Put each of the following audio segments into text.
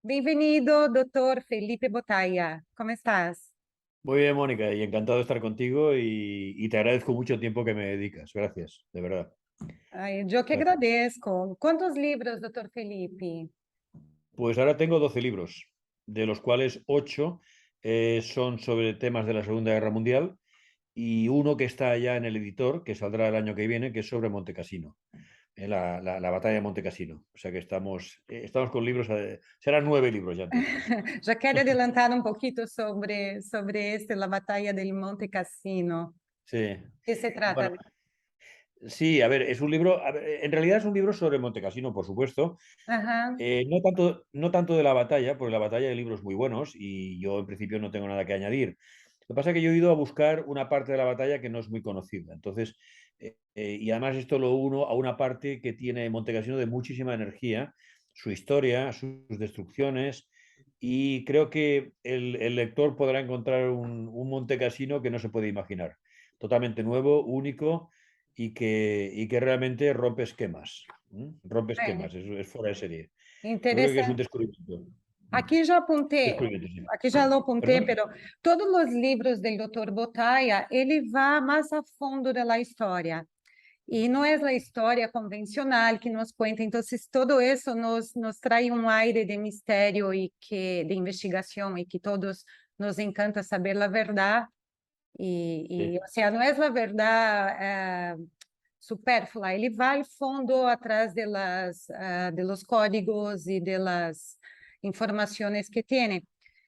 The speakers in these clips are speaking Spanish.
Bem-vindo, doutor Felipe Botaya. ¿Cómo estás? Muy bien, Mónica, y encantado de estar contigo y te agradezco mucho el tiempo que me dedicas. Gracias, de verdad. Ai, eu que Gracias. agradeço. Quantos livros, doutor Felipe? Pues ahora tengo 12 libros, de los cuales 8 son sobre temas de la Segunda Guerra Mundial y uno que está ya en el editor, que saldrá el año que viene, que es sobre Montecassino, la batalla de Montecassino. O sea que estamos con libros, serán 9 libros ya en total. Já quero adelantar um pouquinho sobre La Batalla del Monte Cassino. Sí. ¿Qué se trata? Bueno, sí, a ver, es un libro, a ver, en realidad es un libro sobre Montecassino, por supuesto. Ajá. No tanto de la batalla, porque la batalla hay libros muy buenos y yo en principio no tengo nada que añadir. Lo que pasa es que yo he ido a buscar una parte de la batalla que no es muy conocida. Entonces, y además esto lo uno a una parte que tiene Montecassino de muchísima energía, su historia, sus destrucciones, y creo que el lector podrá encontrar un Montecassino que no se puede imaginar. Totalmente nuevo, único y que realmente rompe esquemas. Rompe É, esquemas, es fuera de serie. Yo creo que es un interessante. descubrimiento. Aqui já apontei, Descubrimiento, sí. aqui já lo apontei, ¿Perdón? pero todos os livros do Dr. Botaya, ele vai mais a fundo da história. E não é a história convencional que nos conta, então todo isso nos traz um aire de mistério e que de investigação e que todos nos encanta saber a verdade Sí. ou seja, não é a verdade supérflua, ele vai ao fundo atrás de los códigos e de las informações que tem.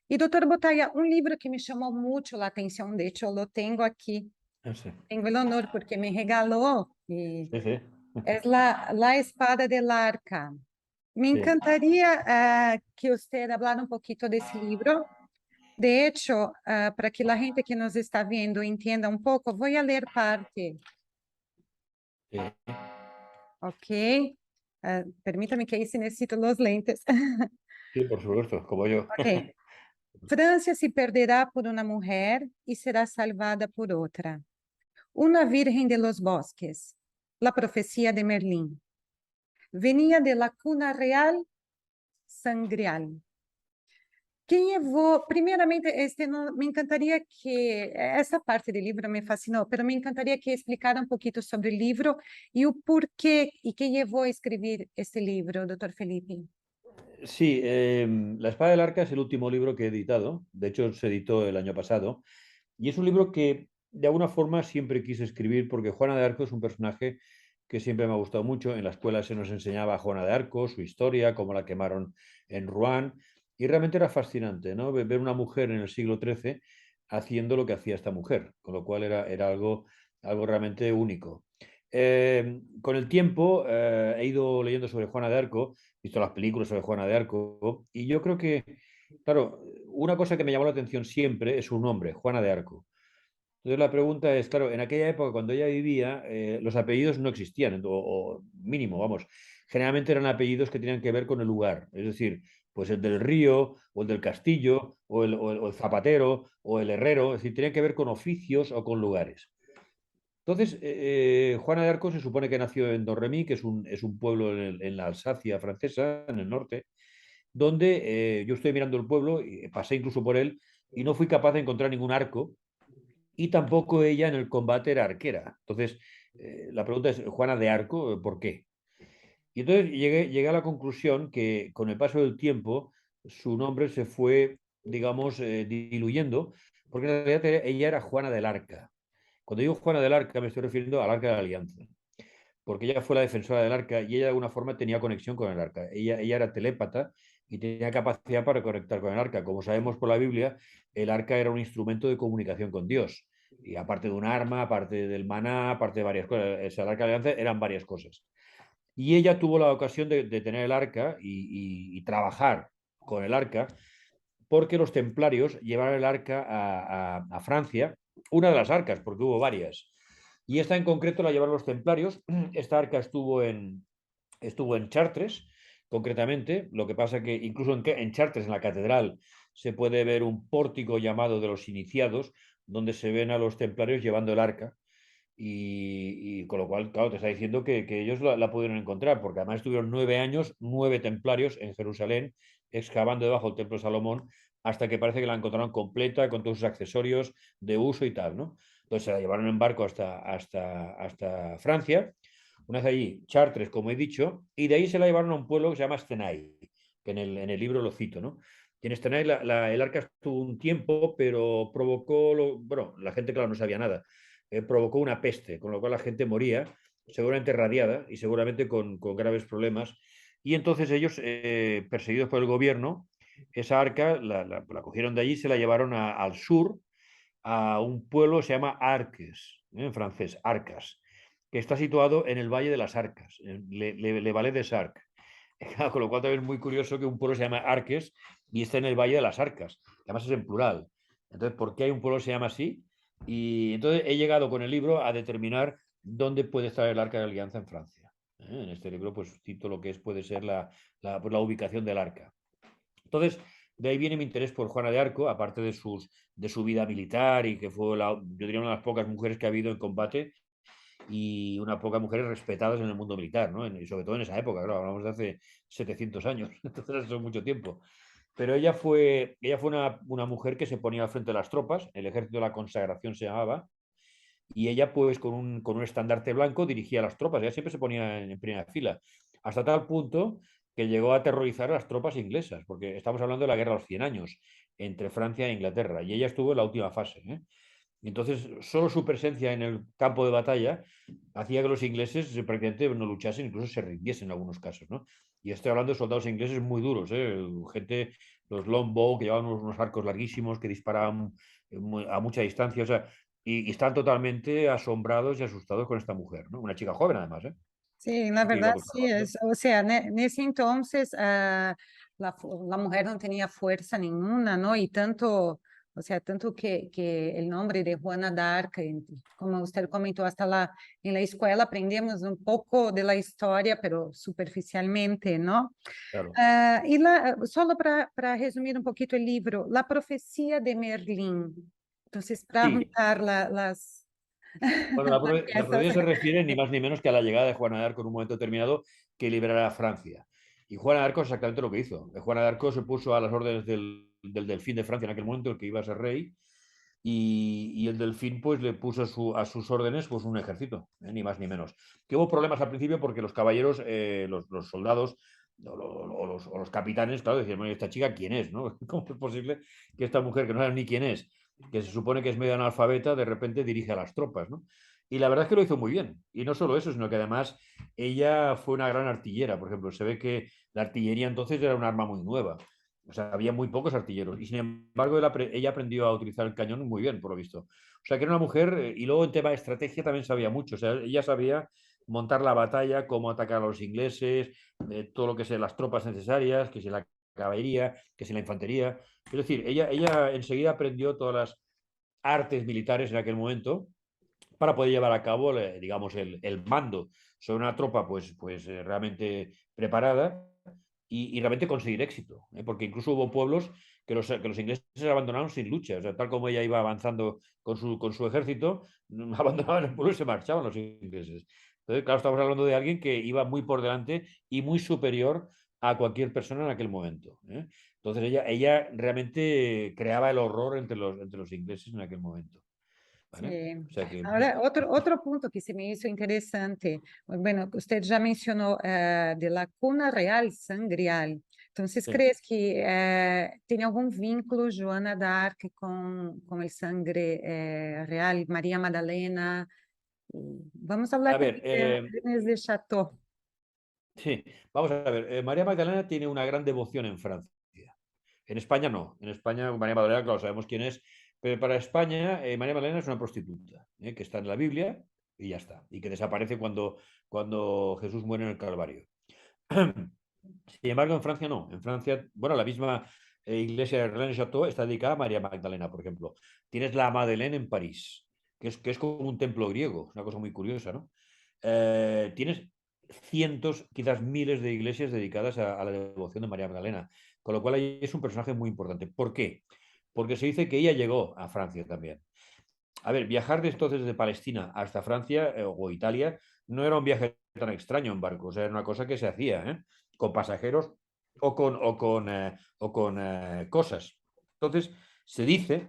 E doutor Botaya, um livro que me chamou muito a atenção, de hecho, eu lo tenho aqui, Sí. tenho o honor porque me regalou e Sí, sí. es la espada del arca. Me Sí. encantaría que usted hablara un poquito de ese libro. De hecho, para que la gente que nos está viendo entienda un poco, voy a leer parte, Sí. ¿ok? Permítame que ahí sí necesito los lentes. Sí, por supuesto, como yo. Ok. Francia se perderá por una mujer y será salvada por otra. Una virgen de los bosques. La profecía de Merlín. Venía de la cuna real sangrial. Quem llevou, primeiramente, me encantaria que, essa parte do livro me fascinou, mas me encantaria que explicara um pouquinho sobre o livro e o porquê e quem levou a escrever este livro, doutor Felipe. Sí, La Espada del Arca es el último libro que he editado. De hecho, se editó el año pasado. Y es un libro que, de alguna forma, siempre quise escribir porque Juana de Arco es un personaje que siempre me ha gustado mucho. En la escuela se nos enseñaba a Juana de Arco, su historia, cómo la quemaron en Rouen. Y realmente era fascinante, ¿no? Ver una mujer en el siglo XIII haciendo lo que hacía esta mujer, con lo cual era algo realmente único. Con el tiempo he ido leyendo sobre Juana de Arco, visto las películas sobre Juana de Arco, y yo creo que, claro, una cosa que me llamó la atención siempre es su nombre, Juana de Arco. Entonces la pregunta es, claro, en aquella época cuando ella vivía, los apellidos no existían, o mínimo, vamos, generalmente eran apellidos que tenían que ver con el lugar, es decir, pues el del río, o el del castillo, o el zapatero, o el herrero, es decir, tenían que ver con oficios o con lugares. Entonces, Juana de Arco se supone que nació en Domremy, que es un pueblo en la Alsacia francesa, en el norte, donde yo estoy mirando el pueblo, y pasé incluso por él, y no fui capaz de encontrar ningún arco, y tampoco ella en el combate era arquera. Entonces, la pregunta es, Juana de Arco, ¿por qué? Y entonces llegué a la conclusión que con el paso del tiempo su nombre se fue, digamos, diluyendo, porque en realidad ella era Juana del Arca. Cuando digo Juana del Arca me estoy refiriendo al Arca de la Alianza, porque ella fue la defensora del arca y ella de alguna forma tenía conexión con el arca. Ella era telépata y tenía capacidad para conectar con el arca. Como sabemos por la Biblia, el arca era un instrumento de comunicación con Dios. Y aparte de un arma, aparte del maná, aparte de varias cosas, el arca de la alianza eran varias cosas. Y ella tuvo la ocasión de tener el arca y trabajar con el arca porque los templarios llevaron el arca a Francia, una de las arcas, porque hubo varias. Y esta en concreto la llevaron los templarios. Esta arca estuvo en Chartres, concretamente. Lo que pasa que incluso en Chartres, en la catedral, se puede ver un pórtico llamado de los iniciados, donde se ven a los templarios llevando el arca. Y con lo cual, claro, te está diciendo que ellos la pudieron encontrar, porque además estuvieron 9 años, 9 templarios en Jerusalén, excavando debajo del Templo de Salomón, hasta que parece que la encontraron completa, con todos sus accesorios de uso y tal, ¿no? Entonces se la llevaron en barco hasta Francia, una vez allí, Chartres, como he dicho, y de ahí se la llevaron a un pueblo que se llama Stenay, que en el libro lo cito, ¿no? Y en Stenay el arca estuvo un tiempo, pero provocó, bueno, la gente, claro, no sabía nada, provocó una peste, con lo cual la gente moría, seguramente radiada y seguramente con graves problemas. Y entonces ellos, perseguidos por el gobierno, esa arca la cogieron de allí y se la llevaron al sur, a un pueblo que se llama Arques, en francés, Arcas, que está situado en el Valle de las Arcas, en Le Valais des Arcs. Con lo cual también es muy curioso que un pueblo se llama Arques y esté en el Valle de las Arcas, que además es en plural. Entonces, ¿por qué hay un pueblo que se llama así? Y entonces he llegado con el libro a determinar dónde puede estar el Arca de la Alianza en Francia. En este libro, pues cito lo que puede ser pues, la ubicación del arca. Entonces, de ahí viene mi interés por Juana de Arco, aparte de su vida militar y que fue, yo diría, una de las pocas mujeres que ha habido en combate y unas pocas mujeres respetadas en el mundo militar, ¿no? Y sobre todo en esa época, claro, hablamos de hace 700 años, entonces eso es mucho tiempo. Pero ella fue una mujer que se ponía al frente de las tropas, el ejército de la consagración se llamaba, y ella pues con un estandarte blanco dirigía a las tropas, ella siempre se ponía en primera fila, hasta tal punto que llegó a aterrorizar a las tropas inglesas, porque estamos hablando de la guerra de los 100 años entre Francia e Inglaterra, y ella estuvo en la última fase. Entonces, solo su presencia en el campo de batalla hacía que los ingleses prácticamente no luchasen, incluso se rindiesen en algunos casos, ¿no? Y estoy hablando de soldados ingleses muy duros, gente, los longbow, que llevaban unos arcos larguísimos, que disparaban a mucha distancia, o sea, y están totalmente asombrados y asustados con esta mujer, ¿no? Una chica joven, además, ¿eh? Sí, la Que iba verdad sí conservando. es, o sea, en ese entonces la mujer no tenía fuerza ninguna, ¿no? Y tanto, o sea, tanto que el nombre de Juana d'Arc, como usted comentó, en la escuela aprendemos un poco de la historia, pero superficialmente, ¿no? Claro. Solo para resumir un poquito el libro, la profecía de Merlín. Entonces, para Sí, juntar las, bueno, las la piezas. profecía se refiere ni más ni menos que a la llegada de Juana de Arco en un momento determinado que liberará a Francia. Y Juana de Arco es exactamente lo que hizo. Juana de Arco se puso a las órdenes del delfín de Francia en aquel momento, el que iba a ser rey, y el delfín pues le puso a sus órdenes pues un ejército, ni más ni menos. Que hubo problemas al principio porque los caballeros, los soldados o los capitanes, claro, decían, bueno, ¿esta chica quién es? ¿No? ¿Cómo es posible que esta mujer, que no sabe ni quién es, que se supone que es medio analfabeta, de repente dirige a las tropas, ¿no? Y la verdad es que lo hizo muy bien. Y no solo eso, sino que además ella fue una gran artillera. Por ejemplo, se ve que la artillería entonces era un arma muy nueva. O sea, había muy pocos artilleros. Y sin embargo, ella aprendió a utilizar el cañón muy bien, por lo visto. O sea, que era una mujer, y luego en tema de estrategia también sabía mucho. O sea, ella sabía montar la batalla, cómo atacar a los ingleses, todo lo que sea las tropas necesarias, que si la caballería, que si la infantería. Es decir, ella enseguida aprendió todas las artes militares en aquel momento para poder llevar a cabo, digamos, el mando sobre una tropa pues realmente preparada y realmente conseguir éxito. Porque incluso hubo pueblos que los ingleses abandonaron sin lucha. O sea, tal como ella iba avanzando con su ejército, abandonaban el pueblo y se marchaban los ingleses. Entonces, claro, estamos hablando de alguien que iba muy por delante y muy superior a cualquier persona en aquel momento. Entonces, ella realmente creaba el horror entre los ingleses en aquel momento. ¿Vale? Sí. O sea que, Ahora, otro punto que se me hizo interesante, bueno, usted ya mencionó de la cuna real sangreal. Entonces, sí. ¿crees que tiene algún vínculo Joana d'Arc con el sangre real, María Magdalena? Vamos a hablar A ver, también de Renes de Chateau. sí, vamos a ver. María Magdalena tiene una gran devoción en Francia. En España no. En España, María Magdalena, claro, sabemos quién es. Pero para España, María Magdalena es una prostituta, que está en la Biblia y ya está. Y que desaparece cuando Jesús muere en el Calvario. Sin embargo, en Francia no. En Francia, bueno, la misma iglesia de Rennes-Chateau está dedicada a María Magdalena, por ejemplo. Tienes la Madeleine en París, que es como un templo griego, es una cosa muy curiosa, ¿no? Tienes cientos, quizás miles de iglesias dedicadas a la devoción de María Magdalena, con lo cual ella es un personaje muy importante. ¿Por qué? Porque se dice que ella llegó a Francia también. a ver, viajar entonces desde Palestina hasta Francia o Italia no era un viaje tan extraño en barco, o sea, era una cosa que se hacía, ¿eh? Con pasajeros o con cosas. Entonces, se dice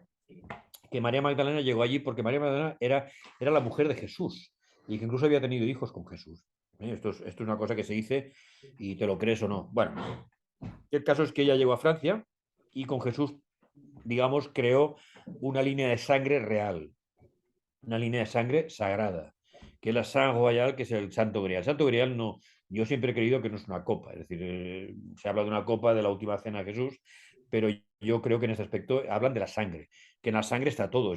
que María Magdalena llegó allí porque María Magdalena era la mujer de Jesús y que incluso había tenido hijos con Jesús. Esto es una cosa que se dice y te lo crees o no. Bueno, el caso es que ella llegó a Francia y con Jesús, digamos, creó una línea de sangre real, una línea de sangre sagrada, que es la Saint Royal, que es el Santo Grial. El Santo Grial no, yo siempre he creído que no es una copa, es decir, se habla de una copa de la última cena de Jesús, pero yo creo que en este aspecto hablan de la sangre, que en la sangre está todo,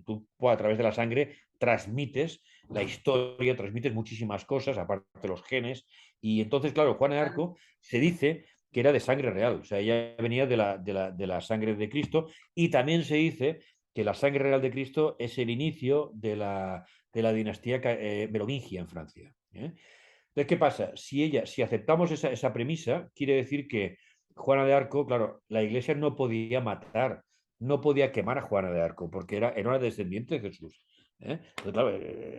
tú a través de la sangre transmites la historia, transmites muchísimas cosas, aparte de los genes, y entonces, claro, Juana de Arco se dice que era de sangre real, o sea, ella venía de la sangre de Cristo, y también se dice que la sangre real de Cristo es el inicio de la dinastía merovingia en Francia. ¿Eh? Entonces, ¿qué pasa? Si aceptamos esa premisa, quiere decir que Juana de Arco, claro, la iglesia no podía matar, no podía quemar a Juana de Arco, porque era una descendiente de Jesús. ¿Eh? Entonces, claro,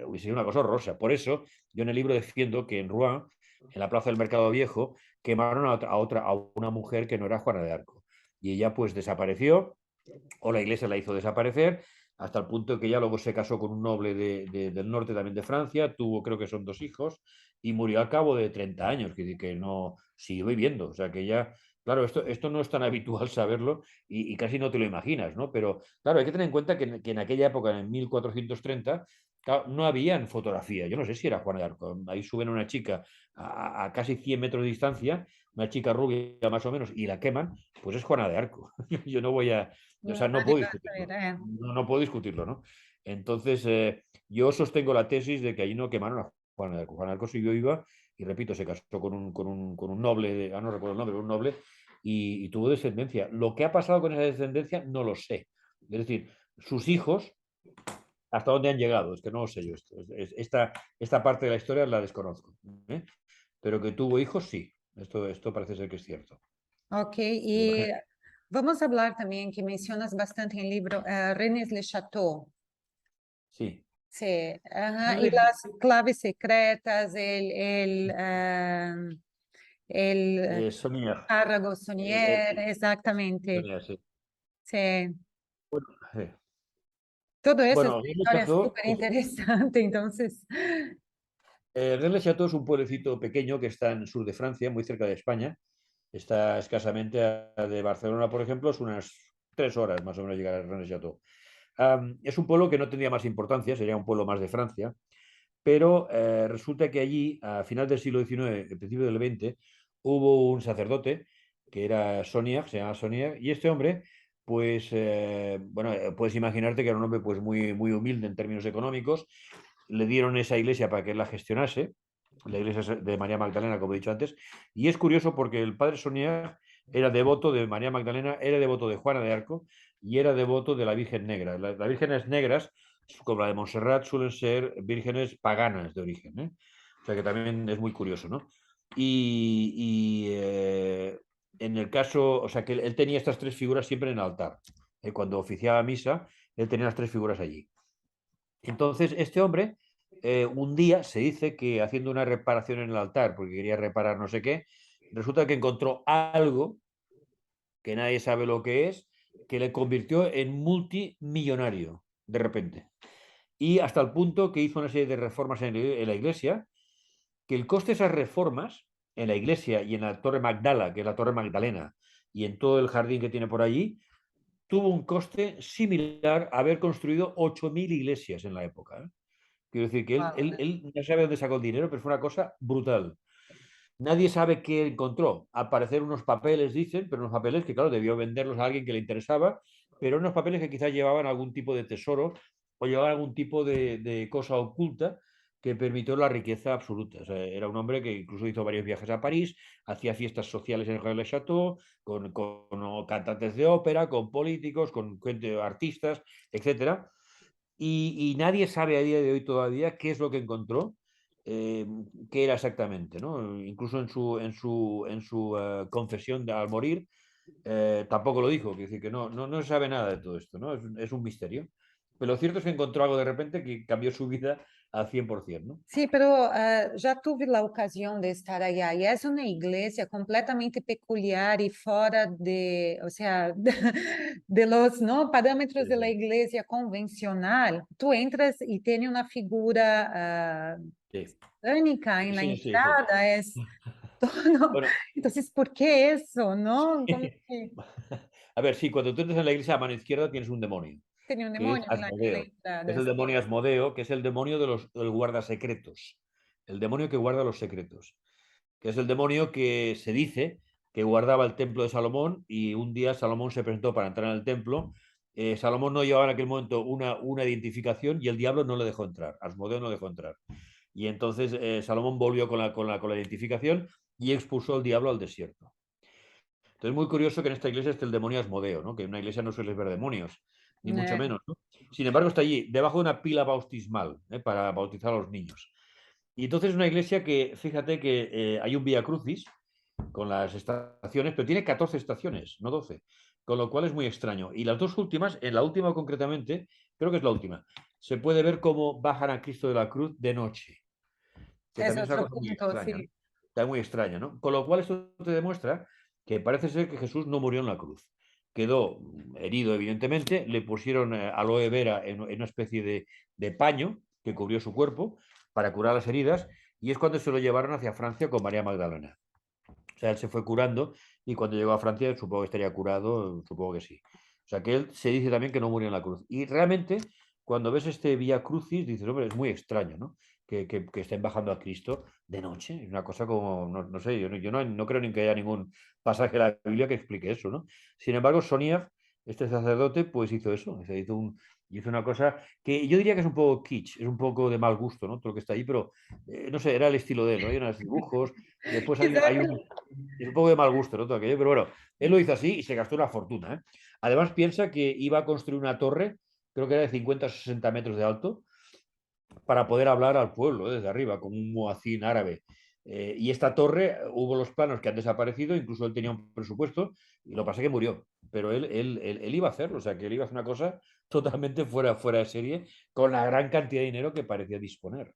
hubiese sido una cosa horrorosa. Por eso, yo en el libro defiendo que en Rouen, en la plaza del Mercado Viejo, quemaron a una mujer que no era Juana de Arco. Y ella pues desapareció, o la iglesia la hizo desaparecer, hasta el punto que ella luego se casó con un noble del norte también de Francia, tuvo creo que son 2 hijos, y murió al cabo de 30 años, que no siguió viviendo. O sea que ya, claro, esto no es tan habitual saberlo y casi no te lo imaginas, ¿no? Pero claro, hay que tener en cuenta que en aquella época, en 1430, claro, no habían fotografía. Yo no sé si era Juana de Arco. Ahí suben a una chica a casi 100 metros de distancia, una chica rubia más o menos, y la queman, pues es Juana de Arco. Yo no voy a, o sea, no Nadie puedo va a saber, discutirlo. No puedo discutirlo, ¿no? Entonces, yo sostengo la tesis de que allí no quemaron a Juan de Arco. Juan de Arco siguió viva y, repito, se casó con un noble, no recuerdo el nombre, un noble, y tuvo descendencia. Lo que ha pasado con esa descendencia no lo sé. Es decir, sus hijos, ¿hasta dónde han llegado? Es que no lo sé yo. Esta parte de la historia la desconozco. ¿Eh? Pero que tuvo hijos, sí. Esto parece ser que es cierto. Ok, y vamos a hablar también que mencionas bastante en el libro Rennes Le Chateau. Sí. Sí, ajá, y las claves secretas, el Sonia. párrago Eh, Sonier, exactamente. Sonia, sí. Sí, Eh, todo eso es Bueno, una historia súper Es, interesante, entonces, Rennes-le-Château es un pueblecito pequeño que está en el sur de Francia, muy cerca de España. Está escasamente de Barcelona, por ejemplo, es unas 3 horas más o menos llegar a Rennes-le-Château. Es un pueblo que no tendría más importancia, sería un pueblo más de Francia, pero resulta que allí, a final del siglo XIX, principio del XX, hubo un sacerdote que era Sonier, se llama Sonier, y este hombre, pues, bueno, puedes imaginarte que era un hombre pues muy, muy humilde en términos económicos. Le dieron esa iglesia para que él la gestionase, la iglesia de María Magdalena, como he dicho antes, y es curioso porque el padre Sonier era devoto de María Magdalena, era devoto de Juana de Arco y era devoto de la Virgen Negra. Las vírgenes negras, como la de Montserrat, suelen ser vírgenes paganas de origen, ¿eh? O sea que también es muy curioso, ¿no? Y en el caso, o sea que él tenía estas 3 figuras siempre en el altar. Cuando oficiaba misa, él tenía las 3 figuras allí. Entonces, este hombre, un día se dice que haciendo una reparación en el altar, porque quería reparar no sé qué, resulta que encontró algo que nadie sabe lo que es, que le convirtió en multimillonario de repente. Y hasta el punto que hizo una serie de reformas en la iglesia, que el coste de esas reformas en la iglesia y en la Torre Magdala, que es la Torre Magdalena, y en todo el jardín que tiene por allí, tuvo un coste similar a haber construido 8.000 iglesias en la época. ¿Eh? Quiero decir que él, wow. él, él no sabe dónde sacó el dinero, pero fue una cosa brutal. Nadie sabe qué encontró. Al parecer unos papeles, dicen, pero unos papeles que, claro, debió venderlos a alguien que le interesaba, pero unos papeles que quizás llevaban algún tipo de tesoro o llevaban algún tipo de cosa oculta que permitió la riqueza absoluta. O sea, era un hombre que incluso hizo varios viajes a París, hacía fiestas sociales en el Château, con cantantes de ópera, con políticos, con artistas, etcétera. Y nadie sabe a día de hoy todavía qué es lo que encontró, eh, qué era exactamente, ¿no? Incluso en su confesión al morir, tampoco lo dijo, quiere decir que no se sabe nada de todo esto, ¿no? Es un misterio. pero lo cierto es que encontró algo de repente que cambió su vida al 100%, ¿no? Sí, pero ya tuve la ocasión de estar allá y es una iglesia completamente peculiar y fuera de, o sea, de los, ¿no? parámetros de la iglesia convencional. Tú entras y tiene una figura Sí, satánica en la sí, sí, sí. entrada, es todo. Bueno, Entonces, ¿por qué eso, no? Como que a ver, sí, cuando tú entras en la iglesia a mano izquierda tienes un demonio, tenía un que es demonio en la Asmodeo. Es entrada. el demonio Asmodeo, que es el demonio del guardasecretos. El demonio que guarda los secretos. Que es el demonio que se dice que guardaba el templo de Salomón y un día Salomón se presentó para entrar en el templo. Salomón no llevaba en aquel momento una identificación y el diablo no le dejó entrar. Asmodeo no le dejó entrar. Y entonces Salomón volvió con la identificación y expulsó al diablo al desierto. Entonces es muy curioso que en esta iglesia esté el demonio Asmodeo, ¿no? Que en una iglesia no suele ver demonios, ni mucho É, menos, ¿no? Sin embargo, está allí, debajo de una pila bautismal, para bautizar a los niños. Y entonces es una iglesia que, fíjate que hay un Vía Crucis con las estaciones, pero tiene 14 estaciones, no 12, con lo cual es muy extraño. Y las dos últimas, en la última concretamente, creo que es la última, se puede ver cómo bajan a Cristo de la cruz de noche, que esse también es una outro cosa muy ponto, extraña, ¿no? sim. Está muy extraña, ¿no? Con lo cual esto te demuestra que parece ser que Jesús no murió en la cruz. Quedó herido, evidentemente, le pusieron aloe vera en una especie de paño que cubrió su cuerpo para curar las heridas y es cuando se lo llevaron hacia Francia con María Magdalena. O sea, él se fue curando y cuando llegó a Francia supongo que estaría curado, supongo que sí. O sea, que él se dice también que no murió en la cruz. Y realmente, cuando ves este Vía Crucis, dices, hombre, es muy extraño, ¿no? Que estén bajando a Cristo de noche. Es una cosa como, no sé, yo no creo ni que haya ningún pasaje de la Biblia que explique eso, ¿no? Sin embargo, Sonia, este sacerdote, pues hizo eso. O sea, hizo una cosa que yo diría que es un poco kitsch, es un poco de mal gusto, ¿no? Todo lo que está ahí, pero no sé, era el estilo de él, ¿no? Hay unos dibujos, después hay Exato. un, es un poco de mal gusto, ¿no? Todo aquello, pero bueno, él lo hizo así y se gastó una fortuna, ¿eh? Además, piensa que iba a construir una torre, creo que era de 50 o 60 metros de alto, para poder hablar al pueblo desde arriba, como un muacín árabe. Y esta torre, hubo los planos que han desaparecido, incluso él tenía un presupuesto, y lo que pasa es que murió. Pero él iba a hacerlo, o sea, que él iba a hacer una cosa totalmente fuera de serie, con la gran cantidad de dinero que parecía disponer.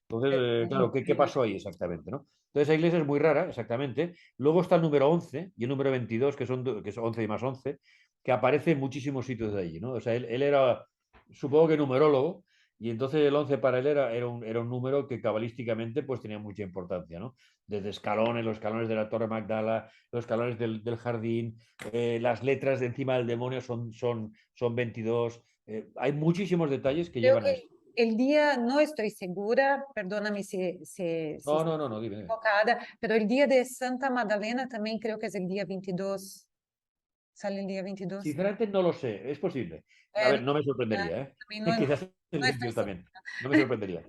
Entonces, claro, ¿qué pasó ahí exactamente, no? Entonces, esa iglesia es muy rara, exactamente. Luego está el número 11 y el número 22, que son 11 y más 11, que aparece en muchísimos sitios de allí, ¿no? O sea, él era, supongo que numerólogo, y entonces el 11 para él era un número que cabalísticamente pues tenía mucha importancia, ¿no? Desde escalones, los escalones de la Torre Magdala, los escalones del jardín, las letras de encima del demonio son 22. Hay muchísimos detalles que Creo llevan a que esto. el día, no estoy segura, perdóname si No, estoy no, no, no, dime. equivocada, pero el día de Santa Magdalena también creo que es el día 22. Sale el día 22. Sinceramente no lo sé, es posible. A ver, Eh, no me sorprendería, también ¿eh? Quizás el no estoy 22 segura. también. No me sorprendería.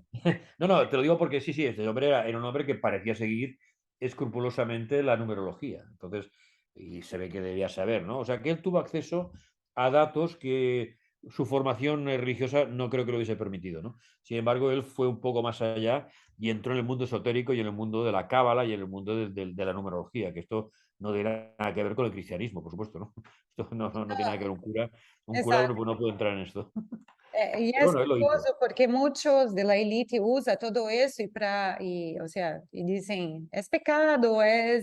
No, no, te lo digo porque sí, este hombre era un hombre que parecía seguir escrupulosamente la numerología. Entonces, y se ve que debía saber, ¿no? O sea, que él tuvo acceso a datos que su formación religiosa no creo que lo hubiese permitido, ¿no? Sin embargo, él fue un poco más allá y entró en el mundo esotérico y en el mundo de la cábala y en el mundo de la numerología, que esto no tiene nada que ver con el cristianismo, por supuesto, ¿no? Esto no tiene nada que ver un cura Exacto. no puede entrar en esto. Y Pero es bueno, él lo hizo. curioso porque muchos de la élite usa todo eso o sea, y dicen, es pecado,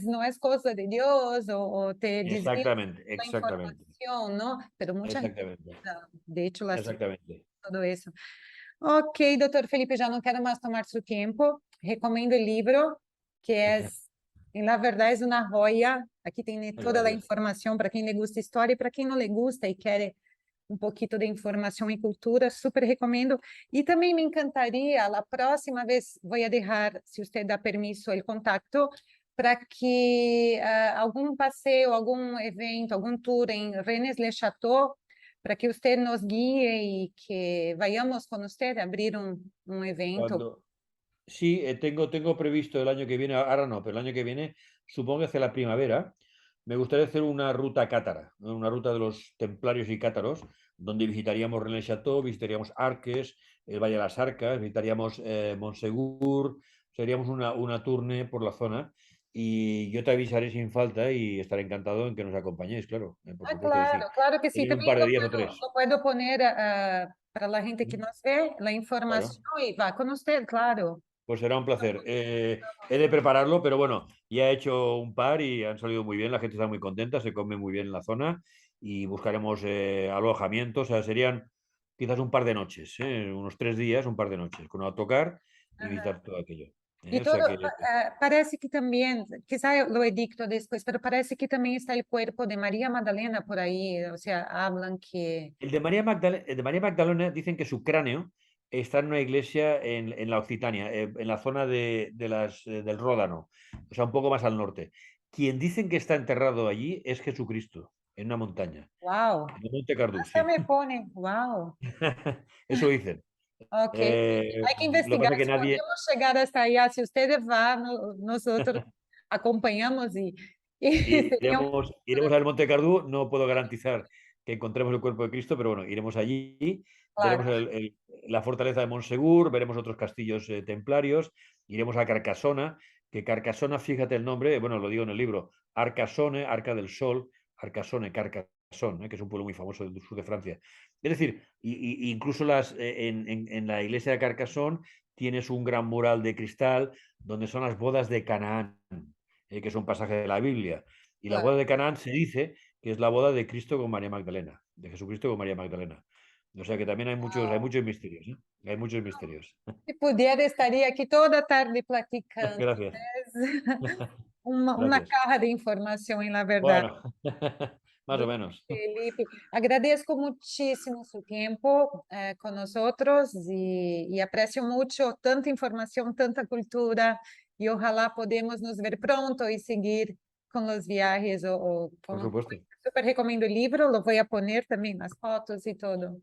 no es cosa de Dios, o te desvía Exactamente, la exactamente, información, ¿no? Pero mucha gente, exactamente, de hecho, la sigue exactamente. todo eso. Ok, doutor Felipe, já não quero mais tomar seu tempo. Recomendo o livro, que é, na verdade, é uma joia. Aqui tem toda a Gracias. informação para quem le gusta história e para quem não le gusta e quer um pouquinho de informação e cultura, super recomendo. E também me encantaria, a próxima vez, vou deixar, se você dá permisso, o contato para que algum passeio, algum evento, algum tour em Rennes-le-Château, para que usted nos guíe y que vayamos con usted a abrir un evento. Cuando, sí, tengo previsto el año que viene, ahora no, pero el año que viene, supongo que hacia la primavera, me gustaría hacer una ruta cátara, ¿no? Una ruta de los templarios y cátaros, donde visitaríamos René-Château, visitaríamos Arques, el Valle de las Arcas, visitaríamos Montsegur, seríamos una tournée por la zona. y yo te avisaré sin falta y estaré encantado en que nos acompañéis, claro, por Ah, supuesto que sí. claro que sí. En un También par de días o tres. lo puedo poner para la gente que nos ve la Claro. información y va con usted, claro. Pues será un placer. He de prepararlo, pero bueno, ya he hecho un par y han salido muy bien. La gente está muy contenta, se come muy bien en la zona y buscaremos alojamientos. O sea, serían quizás un par de noches, unos 3 días, un par de noches, con autocar y visitar todo aquello. Y O todo, sea que parece que también, quizá lo edicto después, pero parece que también está el cuerpo de María Magdalena por ahí, o sea, hablan que... el de María Magdalena dicen que su cráneo está en una iglesia en la Occitania, en la zona del Ródano, o sea, un poco más al norte. Quien dicen que está enterrado allí es Jesucristo, en una montaña, Wow, en el Monte Cardú, hasta sí. me pone, wow. Eso dicen. Ok, hay que Lo que pasa investigar es que si nadie, podemos llegar hasta allá. Si ustedes van, nosotros acompañamos y sería un... iremos al Monte Cardú, no puedo garantizar que encontremos el cuerpo de Cristo, pero bueno, iremos allí, veremos Claro, la fortaleza de Monsegur, veremos otros castillos templarios, iremos a Carcasona, que Carcasona, fíjate el nombre, bueno, lo digo en el libro, Arcasone, Arca del Sol, Arcasone, Carcassonne, que es un pueblo muy famoso del sur de Francia. Es decir, incluso en la iglesia de Carcassonne tienes un gran mural de cristal donde son las bodas de Canaán, que es un pasaje de la Biblia. Y la claro. boda de Canaán se dice que es la boda de Cristo con María Magdalena, de Jesucristo con María Magdalena. O sea que también hay Wow. muchos misterios, ¿eh? Hay muchos misterios. Si pudiera, estaría aquí toda tarde platicando. Gracias, Es una gracias. caja de información, en la verdad. Bueno, más o Bueno, menos. Felipe, agradezco muchísimo su tiempo con nosotros y aprecio mucho tanta información, tanta cultura y ojalá podamos nos ver pronto y seguir con los viajes Por con... supuesto. Super recomiendo el libro, lo voy a poner también las fotos y todo.